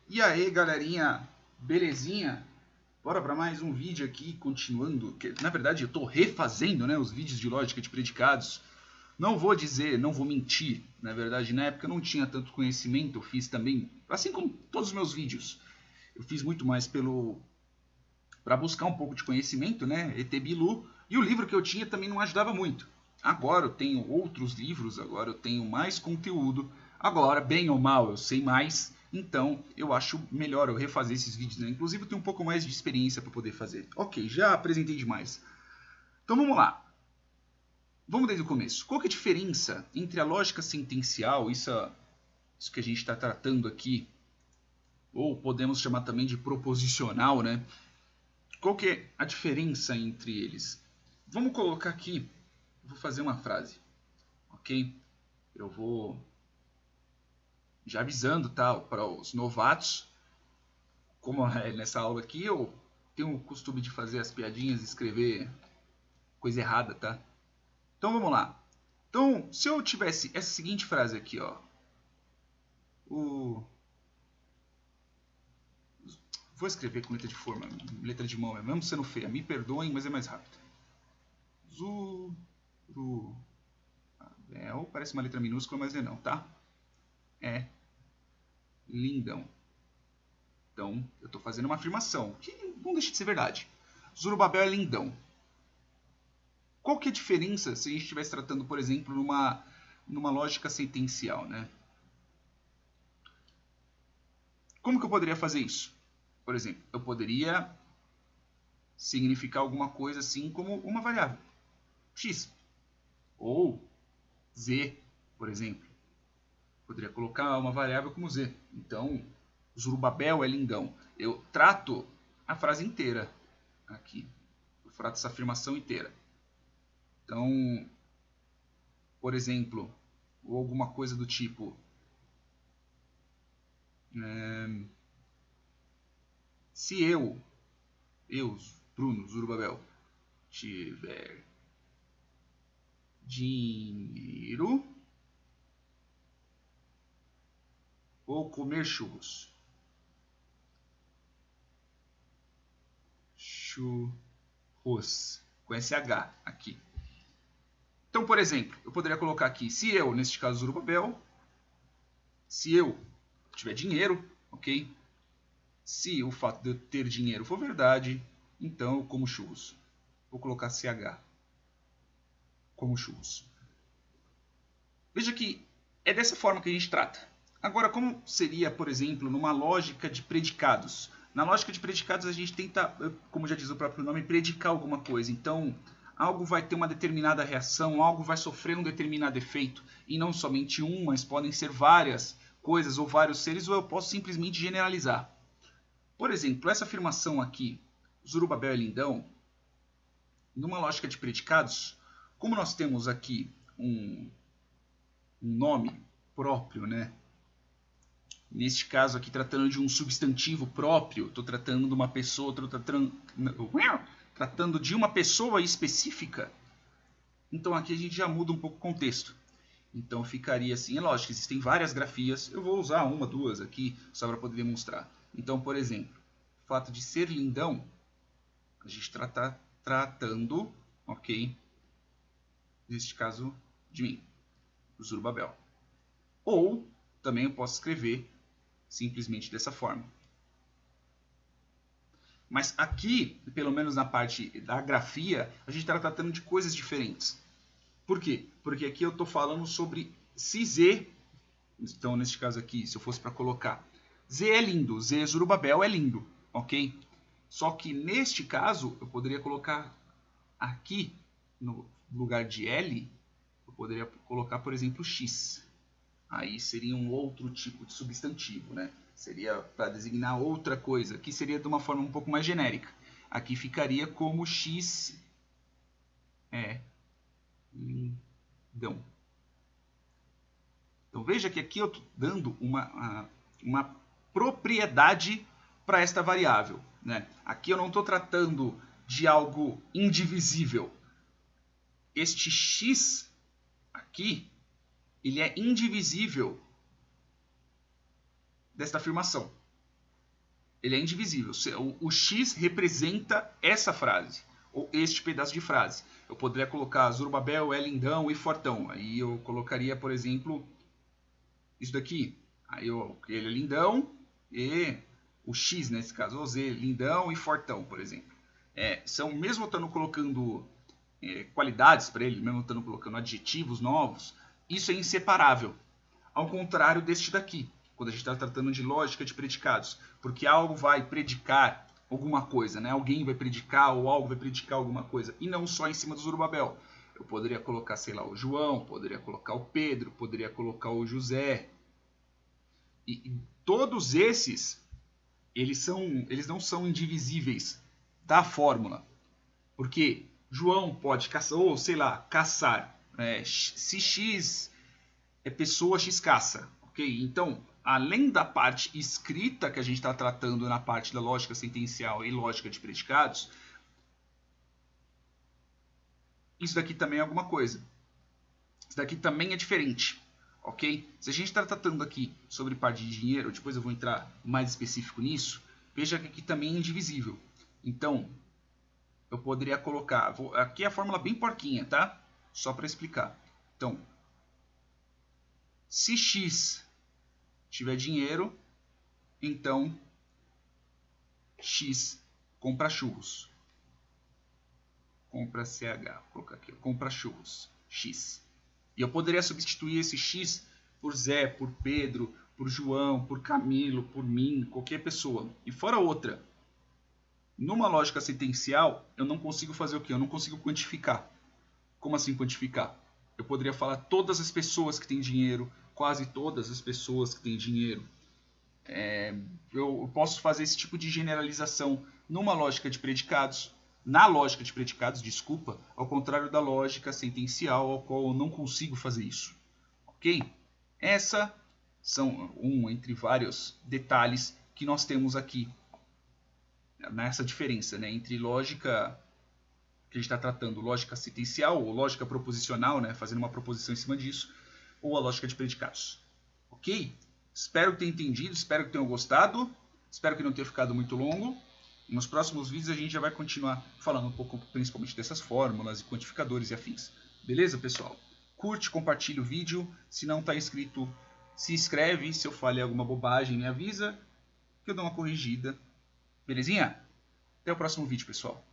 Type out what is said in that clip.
E aí, galerinha, belezinha? Bora para mais um vídeo aqui, continuando. Na verdade, eu estou refazendo, né, os vídeos de lógica de predicados. Não vou dizer, não vou mentir. Na verdade, na época eu não tinha tanto conhecimento. Eu fiz também, assim como todos os meus vídeos, eu fiz muito mais para buscar um pouco de conhecimento, né? ET Bilu. E o livro que eu tinha também não ajudava muito. Agora eu tenho outros livros, agora eu tenho mais conteúdo. Agora, bem ou mal, eu sei mais. Então, eu acho melhor eu refazer esses vídeos, né? Inclusive, eu tenho um pouco mais de experiência para poder fazer. Ok, já apresentei demais. Então, vamos lá. Vamos desde o começo. Qual que é a diferença entre a lógica sentencial, isso que a gente está tratando aqui, ou podemos chamar também de proposicional, né? Qual que é a diferença entre eles? Vamos colocar aqui, vou fazer uma frase, ok? Eu vou já avisando, tá, para os novatos, como é nessa aula aqui, eu tenho o costume de fazer as piadinhas e escrever coisa errada, tá? Então vamos lá. Então, se eu tivesse essa seguinte frase aqui, ó. Vou escrever com letra de forma, letra de mão, mesmo sendo feia. Me perdoem, mas é mais rápido. Zurubabel, parece uma letra minúscula, mas é não, tá? É lindão. Então, eu estou fazendo uma afirmação, que não deixa de ser verdade. Zorobabel é lindão. Qual que é a diferença se a gente estivesse tratando, por exemplo, numa lógica sentencial, né? Como que eu poderia fazer isso? Por exemplo, eu poderia significar alguma coisa assim como uma variável, x, ou z, por exemplo. Poderia colocar uma variável como z. Então, Zorobabel é lindão. Eu trato a frase inteira aqui. Eu trato essa afirmação inteira. Então, por exemplo, ou alguma coisa do tipo, se eu, Bruno Zorobabel, tiver dinheiro, vou comer churros. Churros, com SH aqui. Então, por exemplo, eu poderia colocar aqui, se eu, neste caso Zorobabel, se eu tiver dinheiro, ok? Se o fato de eu ter dinheiro for verdade, então eu como churros. Vou colocar CH. Como churros. Veja que é dessa forma que a gente trata. Agora, como seria, por exemplo, numa lógica de predicados? Na lógica de predicados, a gente tenta, como já diz o próprio nome, predicar alguma coisa. Então, algo vai ter uma determinada reação, algo vai sofrer um determinado efeito. E não somente um, mas podem ser várias coisas ou vários seres, ou eu posso simplesmente generalizar. Por exemplo, essa afirmação aqui, Zorobabel é lindão, numa lógica de predicados, como nós temos aqui um nome próprio, né? Neste caso aqui, tratando de um substantivo próprio, estou tratando de uma pessoa, estou tratando de uma pessoa específica. Então aqui a gente já muda um pouco o contexto. Então ficaria assim, é lógico, existem várias grafias, eu vou usar uma, duas aqui, só para poder demonstrar. Então, por exemplo, o fato de ser lindão, a gente está tratando, ok, neste caso de mim, o Zorobabel. Ou também eu posso escrever simplesmente dessa forma. Mas aqui, pelo menos na parte da grafia, a gente está tratando de coisas diferentes. Por quê? Porque aqui eu estou falando sobre se Z, então neste caso aqui, se eu fosse para colocar, Z é lindo, Z Zorobabel é lindo, ok? Só que neste caso, eu poderia colocar aqui, no lugar de L, eu poderia colocar, por exemplo, X. Aí seria um outro tipo de substantivo, né? Seria para designar outra coisa. Aqui seria de uma forma um pouco mais genérica. Aqui ficaria como X é lindão. Então veja que aqui eu estou dando uma propriedade para esta variável, né? Aqui eu não estou tratando de algo indivisível. Este x aqui, ele é indivisível desta afirmação. Ele é indivisível. O X representa essa frase, ou este pedaço de frase. Eu poderia colocar Zorobabel é lindão e fortão. Aí eu colocaria, por exemplo, isso daqui. Aí ele é lindão e o X, nesse caso, o Z, lindão e fortão, por exemplo. Mesmo estando colocando qualidades para ele, mesmo estando colocando adjetivos novos, isso é inseparável. Ao contrário deste daqui, quando a gente está tratando de lógica de predicados, porque algo vai predicar alguma coisa, né? Alguém vai predicar ou algo vai predicar alguma coisa, e não só em cima do Zorobabel. Eu poderia colocar, sei lá, o João, poderia colocar o Pedro, poderia colocar o José. E todos esses, eles não são indivisíveis da fórmula. Porque João pode caçar, ou sei lá, caçar. Se X é pessoa, X caça. Ok? Então, além da parte escrita que a gente está tratando na parte da lógica sentencial e lógica de predicados, isso daqui também é alguma coisa. Isso daqui também é diferente. Ok? Se a gente está tratando aqui sobre parte de dinheiro, depois eu vou entrar mais específico nisso, veja que aqui também é indivisível. Então, eu poderia colocar... aqui é a fórmula bem porquinha, tá? Só para explicar. Então, se X tiver dinheiro, então X compra churros. Compra CH, vou colocar aqui, compra churros, X. E eu poderia substituir esse X por Zé, por Pedro, por João, por Camilo, por mim, qualquer pessoa. E fora outra, numa lógica sentencial, eu não consigo fazer o quê? Eu não consigo quantificar. Como assim quantificar? Eu poderia falar todas as pessoas que têm dinheiro, quase todas as pessoas que têm dinheiro. Eu posso fazer esse tipo de generalização numa lógica de predicados, na lógica de predicados, desculpa, ao contrário da lógica sentencial, ao qual eu não consigo fazer isso. Ok? Essa são entre vários detalhes que nós temos aqui nessa diferença, né, entre lógica que a gente está tratando, lógica sentencial ou lógica proposicional, né, fazendo uma proposição em cima disso, ou a lógica de predicados. Ok? Espero que tenham entendido, espero que tenham gostado, espero que não tenha ficado muito longo. Nos próximos vídeos a gente já vai continuar falando um pouco principalmente dessas fórmulas e quantificadores e afins. Beleza, pessoal? Curte, compartilha o vídeo. Se não está inscrito, se inscreve. Se eu falei alguma bobagem, me avisa que eu dou uma corrigida. Belezinha? Até o próximo vídeo, pessoal.